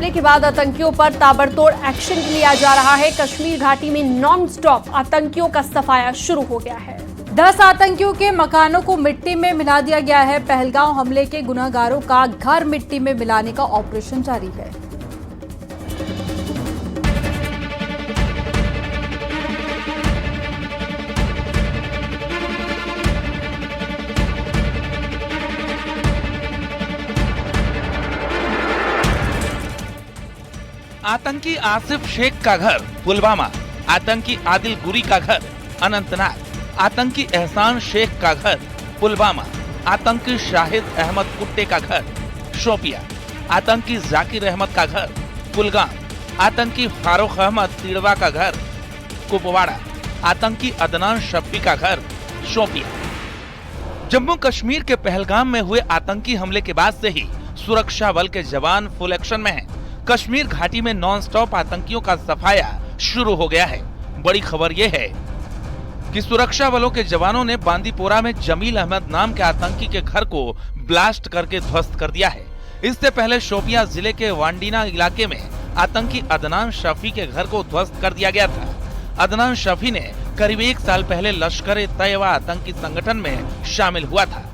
हमले के बाद आतंकियों पर ताबड़तोड़ एक्शन लिया जा रहा है। कश्मीर घाटी में नॉन स्टॉप आतंकियों का सफाया शुरू हो गया है। 10 आतंकियों के मकानों को मिट्टी में मिला दिया गया है। पहलगाम हमले के गुनहगारों का घर मिट्टी में मिलाने का ऑपरेशन जारी है। आतंकी आसिफ शेख का घर पुलवामा, आतंकी आदिल गुरी का घर अनंतनाग, आतंकी एहसान शेख का घर पुलवामा, आतंकी शाहिद अहमद कुट्टे का घर शोपिया, आतंकी जाकिर अहमद का घर कुलगाम, आतंकी फारूक अहमद तिड़वा का घर कुपवाड़ा, आतंकी अदनान शफी का घर शोपिया। जम्मू कश्मीर के पहलगाम में हुए आतंकी हमले के बाद से ही सुरक्षा बल के जवान फुल एक्शन में हैं। कश्मीर घाटी में नॉन स्टॉप आतंकियों का सफाया शुरू हो गया है। बड़ी खबर यह है कि सुरक्षा बलों के जवानों ने बांदीपोरा में जमील अहमद नाम के आतंकी के घर को ब्लास्ट करके ध्वस्त कर दिया है। इससे पहले शोपियां जिले के वांडीना इलाके में आतंकी अदनान शफी के घर को ध्वस्त कर दिया गया था। अदनान शफी ने करीब 1 साल पहले लश्कर-ए-तैयबा आतंकी संगठन में शामिल हुआ था।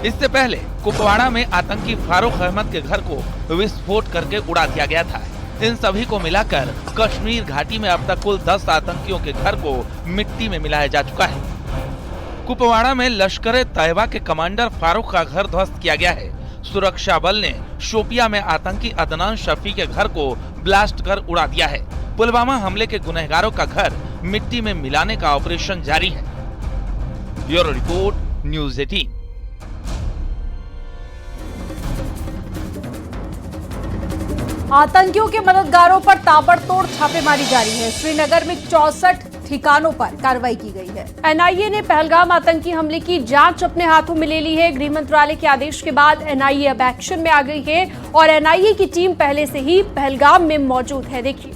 इससे पहले कुपवाड़ा में आतंकी फारूक अहमद के घर को विस्फोट करके उड़ा दिया गया था। इन सभी को मिलाकर कश्मीर घाटी में अब तक कुल 10 आतंकियों के घर को मिट्टी में मिलाया जा चुका है। कुपवाड़ा में लश्कर-ए-तैयबा के कमांडर फारूक का घर ध्वस्त किया गया है। सुरक्षा बल ने शोपिया में आतंकी अदनान शफी के घर को ब्लास्ट कर उड़ा दिया है। पुलवामा हमले के गुनहगारों का घर मिट्टी में मिलाने का ऑपरेशन जारी है। Bureau report, news 18। आतंकियों के मददगारों पर ताबड़तोड़ छापेमारी जारी है। श्रीनगर में 64 ठिकानों पर कार्रवाई की गई है। एनआईए ने पहलगाम आतंकी हमले की जांच अपने हाथों में ले ली है। गृह मंत्रालय के आदेश के बाद एनआईए अब एक्शन में आ गई है और एनआईए की टीम पहले से ही पहलगाम में मौजूद है। देखिए,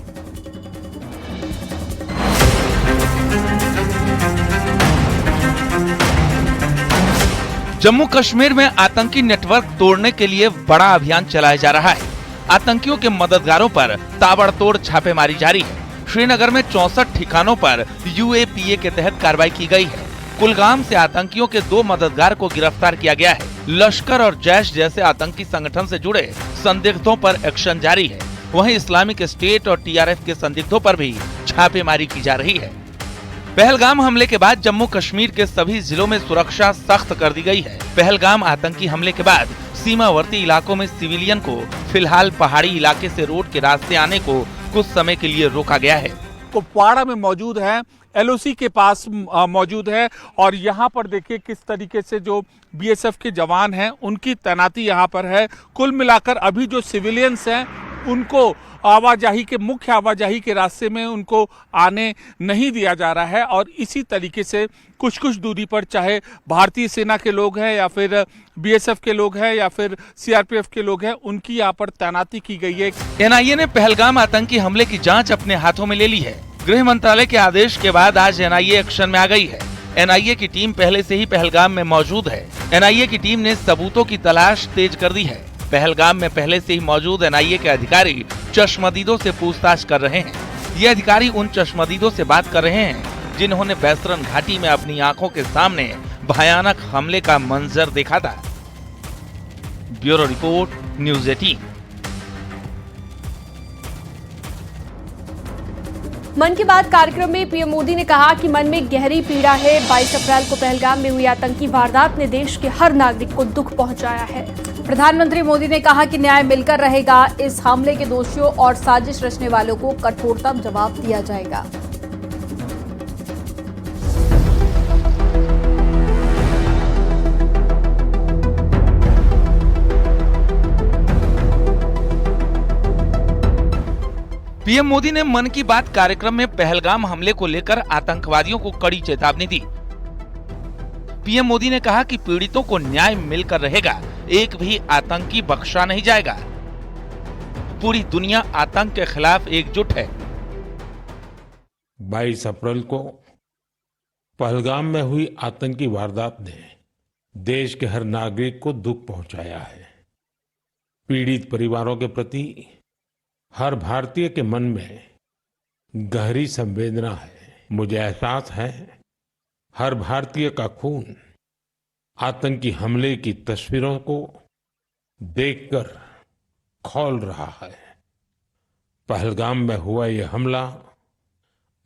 जम्मू कश्मीर में आतंकी नेटवर्क तोड़ने के लिए बड़ा अभियान चलाया जा रहा है। आतंकियों के मददगारों पर ताबड़तोड़ छापेमारी जारी है। श्रीनगर में 64 ठिकानों पर यूएपीए के तहत कार्रवाई की गई है। कुलगाम से आतंकियों के 2 मददगार को गिरफ्तार किया गया है। लश्कर और जैश जैसे आतंकी संगठन से जुड़े संदिग्धों पर एक्शन जारी है। वहीं इस्लामिक स्टेट और टीआरएफ के संदिग्धों पर भी छापेमारी की जा रही है। पहलगाम हमले के बाद जम्मू कश्मीर के सभी जिलों में सुरक्षा सख्त कर दी गई है। पहलगाम आतंकी हमले के बाद सीमावर्ती इलाकों में सिविलियन को फिलहाल पहाड़ी इलाके से रोड के रास्ते आने को कुछ समय के लिए रोका गया है। कुपवाड़ा में मौजूद है, एलओसी के पास मौजूद है और यहाँ पर देखिए किस तरीके से जो बीएसएफ के जवान हैं उनकी तैनाती यहाँ पर है। कुल मिलाकर अभी जो सिविलियंस हैं उनको आवाजाही के मुख्य आवाजाही के रास्ते में उनको आने नहीं दिया जा रहा है और इसी तरीके से कुछ कुछ दूरी पर चाहे भारतीय सेना के लोग हैं या फिर बीएसएफ के लोग हैं या फिर सीआरपीएफ के लोग हैं, उनकी यहाँ पर तैनाती की गई है। एनआईए ने पहलगाम आतंकी हमले की जांच अपने हाथों में ले ली है। गृह मंत्रालय के आदेश के बाद आज एनआईए एक्शन में आ गई है। एनआईए की टीम पहले से ही पहलगाम में मौजूद है। एनआईए की टीम ने सबूतों की तलाश तेज कर दी है। पहलगाम में पहले से ही मौजूद एनआईए के अधिकारी चश्मदीदों से पूछताछ कर रहे हैं। ये अधिकारी उन चश्मदीदों से बात कर रहे हैं जिन्होंने बैसरन घाटी में अपनी आंखों के सामने भयानक हमले का मंजर देखा था। Bureau report, news 18। मन की बात कार्यक्रम में पीएम मोदी ने कहा कि मन में गहरी पीड़ा है। 22 अप्रैल को पहलगाम में हुई आतंकी वारदात ने देश के हर नागरिक को दुख पहुंचाया है। प्रधानमंत्री मोदी ने कहा कि न्याय मिलकर रहेगा। इस हमले के दोषियों और साजिश रचने वालों को कठोरतम जवाब दिया जाएगा। पीएम मोदी ने मन की बात कार्यक्रम में पहलगाम हमले को लेकर आतंकवादियों को कड़ी चेतावनी दी। पीएम मोदी ने कहा कि पीड़ितों को न्याय मिलकर रहेगा, एक भी आतंकी बख्शा नहीं जाएगा। पूरी दुनिया आतंक के खिलाफ एकजुट है। 22 अप्रैल को पहलगाम में हुई आतंकी वारदात ने देश के हर नागरिक को दुख पहुंचाया है। पीड़ित परिवारों के प्रति हर भारतीय के मन में गहरी संवेदना है। मुझे एहसास है हर भारतीय का खून आतंकी हमले की तस्वीरों को देखकर खौल रहा है। पहलगाम में हुआ ये हमला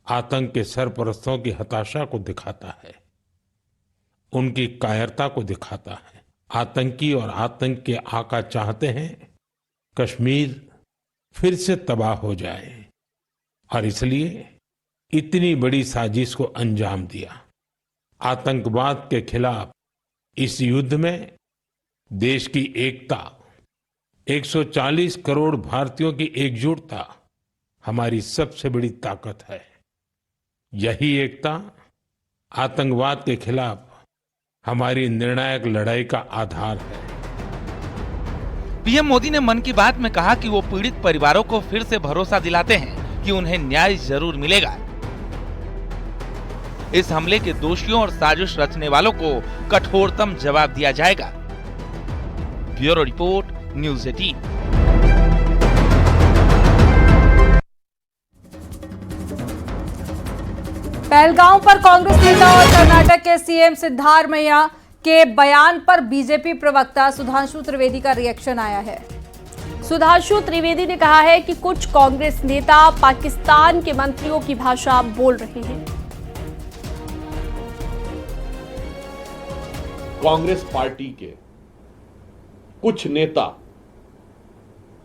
आतंक के सरपरस्तों की हताशा को दिखाता है, उनकी कायरता को दिखाता है। आतंकी और आतंक के आका चाहते हैं कश्मीर फिर से तबाह हो जाए और इसलिए इतनी बड़ी साजिश को अंजाम दिया। आतंकवाद के खिलाफ इस युद्ध में देश की एकता, 140 करोड़ भारतीयों की एकजुटता हमारी सबसे बड़ी ताकत है। यही एकता आतंकवाद के खिलाफ हमारी निर्णायक लड़ाई का आधार है। पीएम मोदी ने मन की बात में कहा कि वो पीड़ित परिवारों को फिर से भरोसा दिलाते हैं कि उन्हें न्याय जरूर मिलेगा। इस हमले के दोषियों और साजिश रचने वालों को कठोरतम जवाब दिया जाएगा। Bureau report, news 18। पहलगांव पर कांग्रेस नेता और कर्नाटक के सीएम सिद्धारमैया के बयान पर बीजेपी प्रवक्ता सुधांशु त्रिवेदी का रिएक्शन आया है। सुधांशु त्रिवेदी ने कहा है कि कुछ कांग्रेस नेता पाकिस्तान के मंत्रियों की भाषा बोल रहे हैं। कांग्रेस पार्टी के कुछ नेता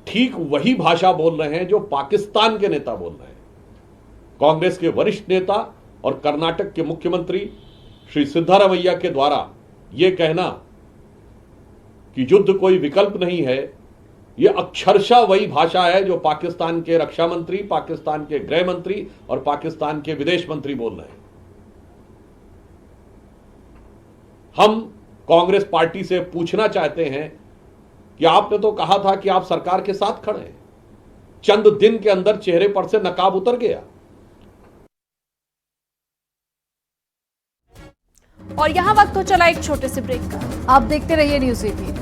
ठीक वही भाषा बोल रहे हैं जो पाकिस्तान के नेता बोल रहे हैं। कांग्रेस के वरिष्ठ नेता और कर्नाटक के मुख्यमंत्री श्री सिद्धारमैया के द्वारा यह कहना कि युद्ध कोई विकल्प नहीं है, यह अक्षरशः वही भाषा है जो पाकिस्तान के रक्षा मंत्री, पाकिस्तान के गृह मंत्री और पाकिस्तान के विदेश मंत्री बोल रहे हैं। हम कांग्रेस पार्टी से पूछना चाहते हैं कि आपने तो कहा था कि आप सरकार के साथ खड़े हैं, चंद दिन के अंदर चेहरे पर से नकाब उतर गया। और यहां वक्त हो चला एक छोटे से ब्रेक का। आप देखते रहिए न्यूज़ 18।